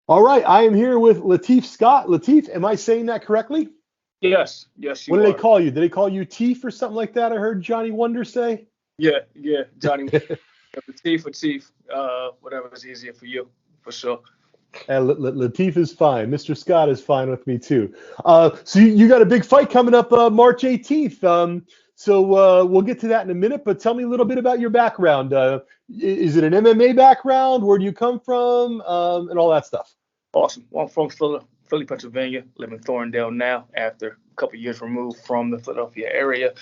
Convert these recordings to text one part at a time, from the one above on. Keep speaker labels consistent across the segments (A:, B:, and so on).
A: All right, I am here with Lateef Scott. Lateef, am I saying that correctly?
B: Yes, yes,
A: What
B: you
A: do they
B: are.
A: call you? Did they call you Teef or something like that? I heard Johnny Wonder say.
B: Yeah, yeah, Johnny, Lateef or Teef, whatever is easier for you, for sure.
A: Lateef is fine. Mr. Scott is fine with me too. So you got a big fight coming up March 18th. So we'll get to that in a minute, but tell me a little bit about your background. Is it an MMA background? Where do you come from? And all that stuff.
B: Awesome. Well, I'm from Philly, Pennsylvania. Live in Thorndale now after a couple of years removed from the Philadelphia area.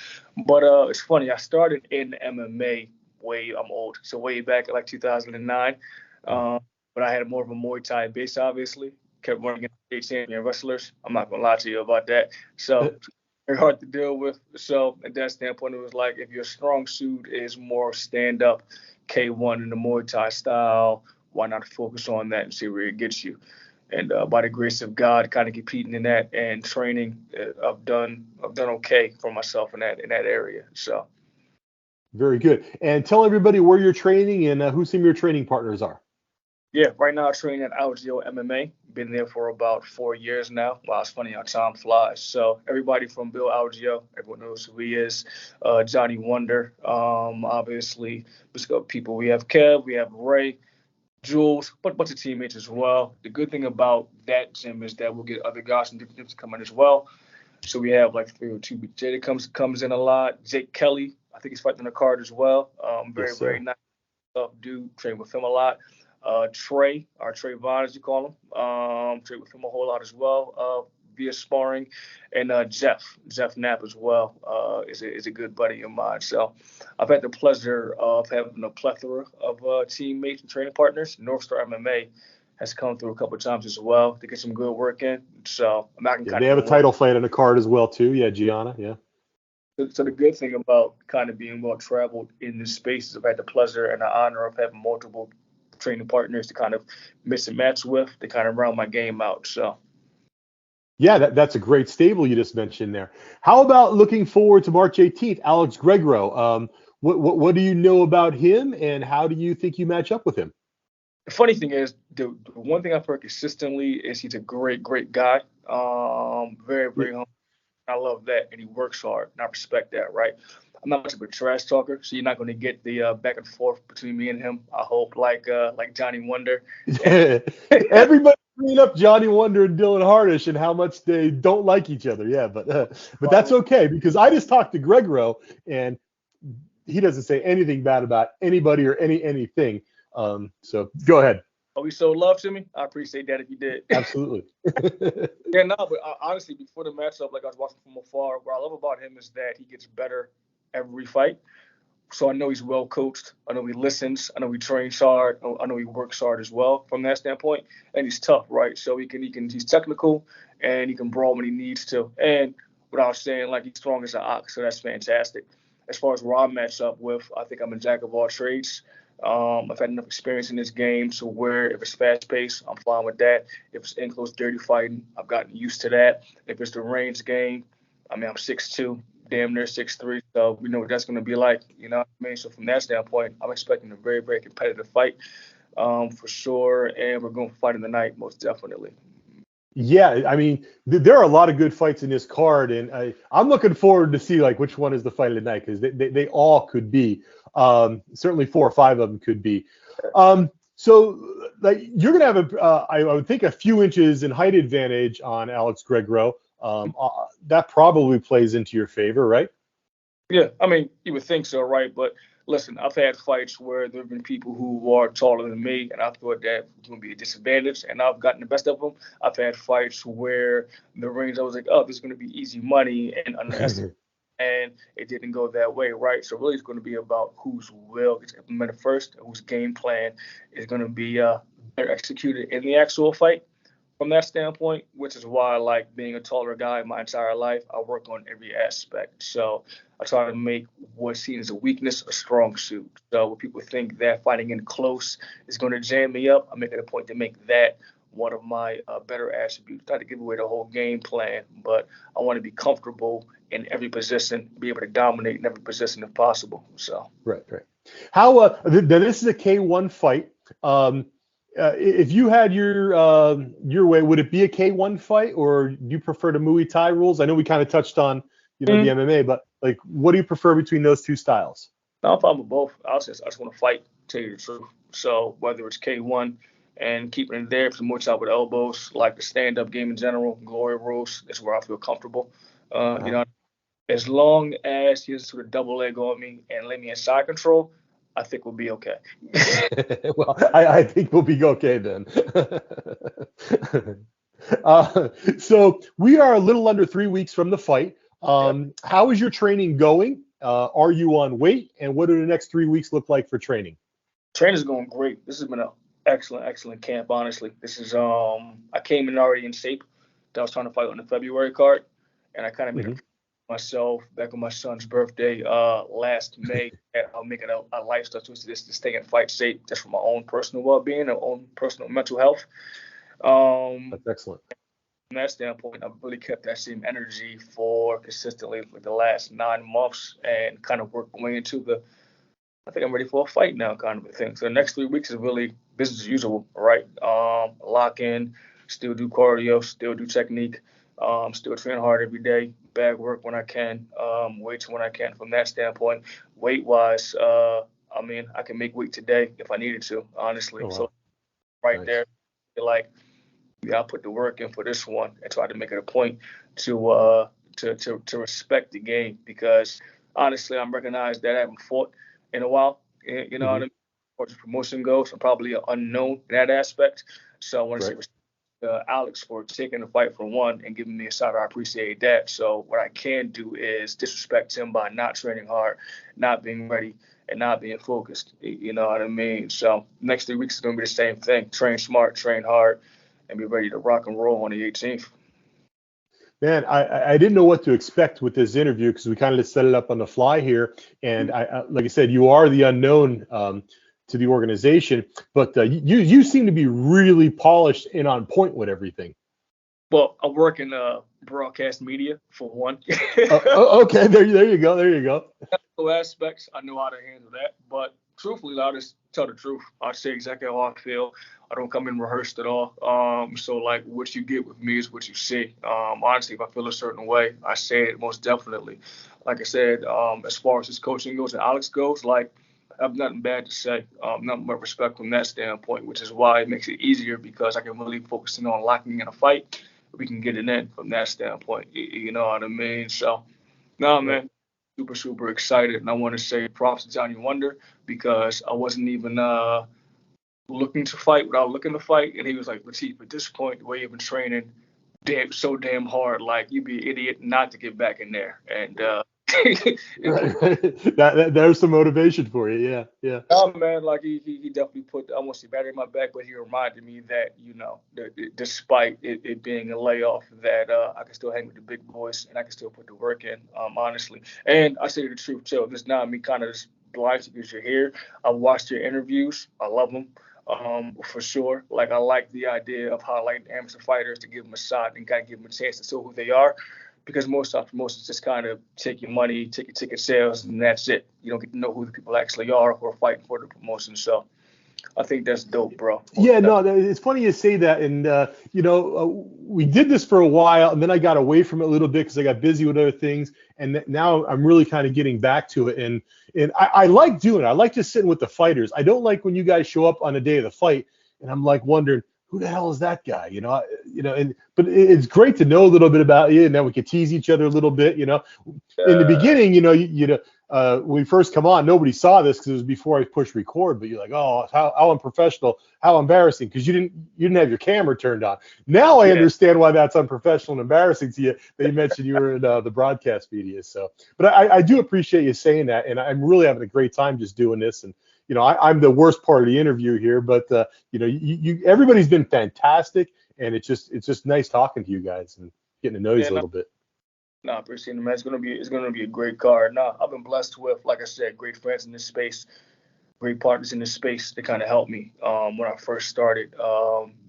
B: But it's funny, I started in MMA I'm old, so way back in like 2009. Um, but I had more of a Muay Thai base, obviously. Kept running against state champion wrestlers. I'm not going to lie to you about that. So very hard to deal with. So at that standpoint, it was like if your strong suit is more stand up K1 in the Muay Thai style, why not focus on that and see where it gets you? And by the grace of God, kind of competing in that and training, I've done okay for myself in that area. So
A: Very good. And tell everybody where you're training and who some of your training partners are.
B: yeah, right now I train at Algeo MMA. Been there for about 4 years now. Wow, it's funny how time flies. So everybody from Bill Algeo, everyone knows who he is. Johnny Wonder, obviously. Let's go people. We have Kev, we have Ray, Jules, but a bunch of teammates as well. The good thing about that gym is that we'll get other guys from different gyms to come in as well. So we have like 302. Jada comes in a lot. Jake Kelly, I think he's fighting on the card as well.
A: Yes,
B: Very
A: sir.
B: nice dude. Train with him a lot. Trey, our Trey Vaughn, as you call him, train with him a whole lot as well via sparring, and Jeff Knapp as well is a good buddy of mine. So I've had the pleasure of having a plethora of teammates and training partners. North Star MMA has come through a couple of times as well to get some good work in. So I'm not
A: Yeah,
B: kind
A: they
B: of
A: have a
B: being well.
A: title fight on the card as well too. Yeah, Gianna. Yeah.
B: So the good thing about kind of being well traveled in this space is I've had the pleasure and the honor of having multiple training partners to kind of mix and match with to kind of round my game out. So
A: Yeah, that's a great stable you just mentioned there. How about looking forward to March 18th, Alex Gregro? What do you know about him, and how do you think you match up with him?
B: the funny thing is, the one thing I've heard consistently is he's a great guy. Very humble. I love that, and he works hard, and I respect that. Right. I'm not much of a trash talker, so you're not going to get the back and forth between me and him. I hope, like Johnny Wonder. And
A: Everybody bringing up Johnny Wonder and Dylan Hardish and how much they don't like each other. Yeah, but that's okay because I just talked to Gregro and he doesn't say anything bad about anybody or anything. So go ahead.
B: oh, he showed love to me. I appreciate that if you did.
A: Absolutely.
B: Yeah, no, but honestly, before the matchup, like I was watching from afar, what I love about him is that he gets better every fight. So I know he's well coached. I know he listens. I know he trains hard. I know he works hard as well from that standpoint. And he's tough, right? So he's technical and he can brawl when he needs to. And without saying like he's strong as an ox, so that's fantastic. As far as where I match up with, I think I'm a jack of all trades. I've had enough experience in this game so where if it's fast paced, I'm fine with that. If it's in close, dirty fighting, I've gotten used to that. If it's the range game, I mean, I'm 6'2", damn near 6'3", so we know what that's going to be like. You know what I mean? So from that standpoint, I'm expecting a very competitive fight for sure, and we're going to fight in the night most definitely.
A: Yeah, I mean, there are a lot of good fights in this card, and I'm looking forward to see like which one is the fight of the night because they all could be. Certainly 4 or 5 of them could be. So like you're gonna have I would think a few inches in height advantage on Alex Gregro. That probably plays into your favor, right?
B: Yeah, I mean, you would think so, right? But listen, I've had fights where there have been people who are taller than me, and I thought that was going to be a disadvantage, and I've gotten the best of them. I've had fights where the range I was like, oh, this is going to be easy money, and underestimated, and it didn't go that way, right? So really, it's going to be about whose will gets implemented first, and whose game plan is going to be better executed in the actual fight from that standpoint, which is why I like being a taller guy my entire life. I work on every aspect. So I try to make what's seen as a weakness a strong suit. So when people think that fighting in close is going to jam me up, I make it a point to make that one of my better attributes. Not to give away the whole game plan, but I want to be comfortable in every position, be able to dominate in every position if possible. So
A: Right, right. How this is a K1 fight. If you had your way, would it be a K1 fight, or do you prefer the Muay Thai rules? I know we kind of touched on, the MMA, but like, what do you prefer between those two styles?
B: No, I'm fine with both. I just want to fight, to tell you the truth. So whether it's K1 and keeping it there, some more top with elbows, like the stand-up game in general, glory rules, is where I feel comfortable. You know, as long as he doesn't sort of double leg on me and let me in side control, I think we'll be okay.
A: Well, I think we'll be okay then. So we are a little under 3 weeks from the fight.
B: Yep.
A: How is your training going? Are you on weight? And what do the next 3 weeks look like for training?
B: Training's going great. This has been an excellent camp, honestly. This is I came in already in shape. That I was trying to fight on the February card, and I kind of made
A: Hmm.
B: it myself back on my son's birthday last May. I'll make it a lifestyle choice to stay in fight shape just for my own personal well-being and own personal mental health.
A: That's
B: From
A: excellent.
B: that standpoint, I've really kept that same energy for consistently like the last 9 months and kind of worked my way into the I think I'm ready for a fight now, kind of a thing. So the next 3 weeks is really business as usual, right? Lock in, still do cardio, still do technique, still train hard every day, bag work when I can, weights when I can. From that standpoint, weight wise, I mean, I can make weight today if I needed to, honestly.
A: Oh,
B: So
A: wow.
B: right
A: Nice.
B: there, like, yeah, I put the work in for this one and try to make it a point to respect the game because honestly, I'm recognized that I haven't fought in a while. You know what I
A: Hmm.
B: mean? As far as promotion goes, I'm probably an unknown in that aspect. So I want to say
A: Right.
B: respect to Alex for taking the fight for one and giving me a shot. I appreciate that. So what I can do is disrespect him by not training hard, not being ready, and not being focused. You know what I mean? So next 3 weeks is gonna be the same thing. Train smart, train hard, and be ready to rock and roll on the 18th.
A: Man, I didn't know what to expect with this interview because we kind of just set it up on the fly here. And like I said, you are the unknown to the organization, but you seem to be really polished and on point with everything.
B: Well, I work in broadcast media for one.
A: Okay, there you go, there you go.
B: Aspects, I know how to handle that. But truthfully, I'll just tell the truth. I'll say exactly how I feel. I don't come in rehearsed at all. So like what you get with me is what you see. Honestly, if I feel a certain way, I say it most definitely. Like I said, as far as his coaching goes and Alex goes, like I have nothing bad to say. Nothing but respect from that standpoint, which is why it makes it easier because I can really focus in on locking in a fight. We can get it in from that standpoint. You know what I mean? So, no,
A: Right.
B: man, super excited, and I want to say props to Johnny Wonder because I wasn't even looking to fight without looking to fight, and he was like, Lateef, at this point, the way you've been training, damn hard, like you'd be an idiot not to get back in there, and and
A: Right,
B: put.
A: right. There's some motivation for you. Yeah, yeah.
B: Oh man, like he definitely put I want to say battery in my back, but he reminded me that despite it being a layoff, that I can still hang with the big boys and I can still put the work in, honestly. And I say the truth too. This is not me kind of just blind because you're here. I watched your interviews. I love them. For sure. Like I like the idea of highlighting amateur fighters to give them a shot and kind of give them a chance to show who they are because most of promotions just kind of take your money, take your ticket sales, and that's it. You don't get to know who the people actually are who are fighting for the promotion. So I think that's dope, bro.
A: Yeah, no, it's funny you say that. And, we did this for a while, and then I got away from it a little bit because I got busy with other things. And now I'm really kind of getting back to it. And I like doing it. I like just sitting with the fighters. I don't like when you guys show up on the day of the fight, and I'm like wondering, who the hell is that guy? But it's great to know a little bit about you, and then we can tease each other a little bit. In the beginning, when we first come on, nobody saw this because it was before I pushed record. But you're like, oh, how unprofessional, how embarrassing, because you didn't have your camera turned on. Now I
B: Yeah.
A: understand why that's unprofessional and embarrassing to you. That you mentioned you were in the broadcast media. So, but I do appreciate you saying that, and I'm really having a great time just doing this. And I'm the worst part of the interview here, but everybody's been fantastic, and it's just nice talking to you guys and getting to know you
B: Yeah,
A: a little bit.
B: no, I appreciate it, man. It's gonna be a great card. No, I've been blessed with, like I said, great friends in this space, great partners in this space to kind of help me. When I first started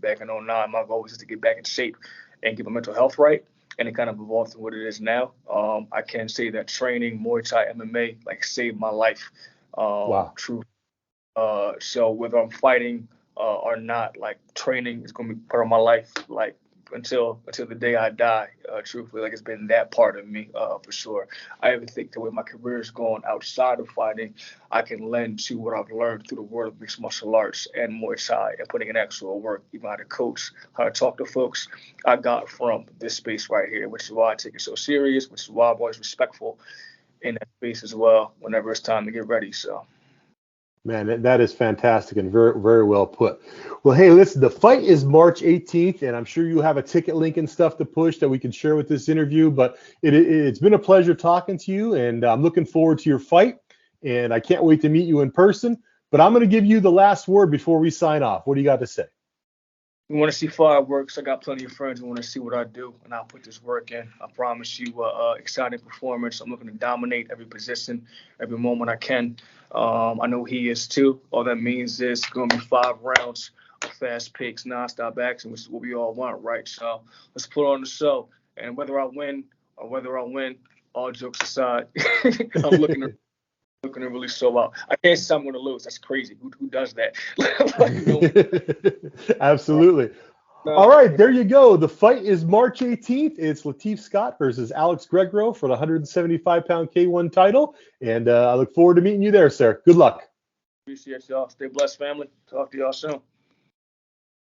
B: back in '09, my goal was just to get back in shape and get my mental health right, and it kind of evolved to what it is now. I can say that training Muay Thai MMA like saved my life.
A: Wow.
B: True. So whether I'm fighting or not. Like training is going to be part of my life, like until the day I die. Truthfully, like it's been that part of me for sure. I even think the way my career is going outside of fighting, I can lend to what I've learned through the world of mixed martial arts and Muay Thai and putting in actual work, even how to coach, how to talk to folks. I got from this space right here, which is why I take it so serious, which is why I'm always respectful in that space as well whenever it's time to get ready. So.
A: Man, that is fantastic and very, very well put. Well, hey, listen, the fight is March 18th, and I'm sure you have a ticket link and stuff to push that we can share with this interview. But it's been a pleasure talking to you, and I'm looking forward to your fight, and I can't wait to meet you in person. But I'm going to give you the last word before we sign off. What do you got to say?
B: You want to see fireworks? I got plenty of friends who want to see what I do, and I'll put this work in. I promise you, exciting performance. I'm looking to dominate every position, every moment I can. I know he is too. All that means is it's going to be 5 rounds of fast paced, nonstop action, which is what we all want, right? So let's put on the show. And whether I win or whether I win, all jokes aside, I'm looking to really show out. I can't say I'm going to lose. That's crazy. Who does that?
A: Absolutely. All right, there you go. The fight is March 18th. It's Lateef Scott versus Alex Gregro for the 175-pound K1 title. And I look forward to meeting you there, sir. Good luck.
B: Appreciate y'all. Stay blessed, family. Talk to y'all soon.